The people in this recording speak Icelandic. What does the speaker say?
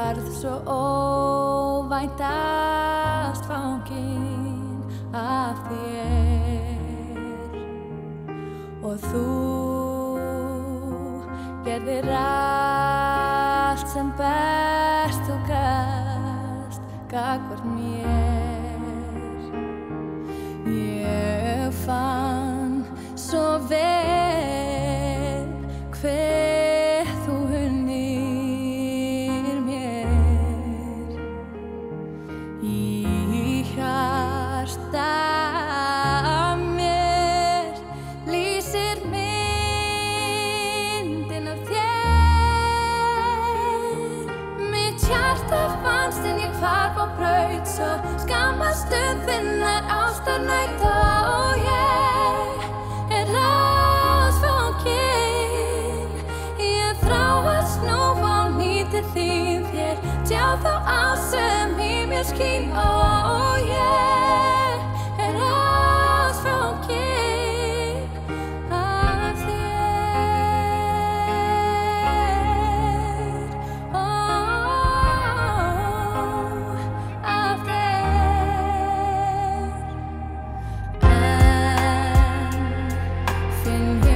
varð svo óvænt ástfangin af þér og þú gerðir allt sem best þú gast gagnvart mér. Ég fann svo vel hve þú unnir mér í hjarta mér lýsir myndin af þér. Mitt hjarta fannst en ég hvarf á braut svo skammast þinnar ástarnaut og ég er ástfangin. Ég þrá að snúa á ný til þín þér, sjá þá ást sem í mér skín og ég er ástfangin af þér, af þér. En finn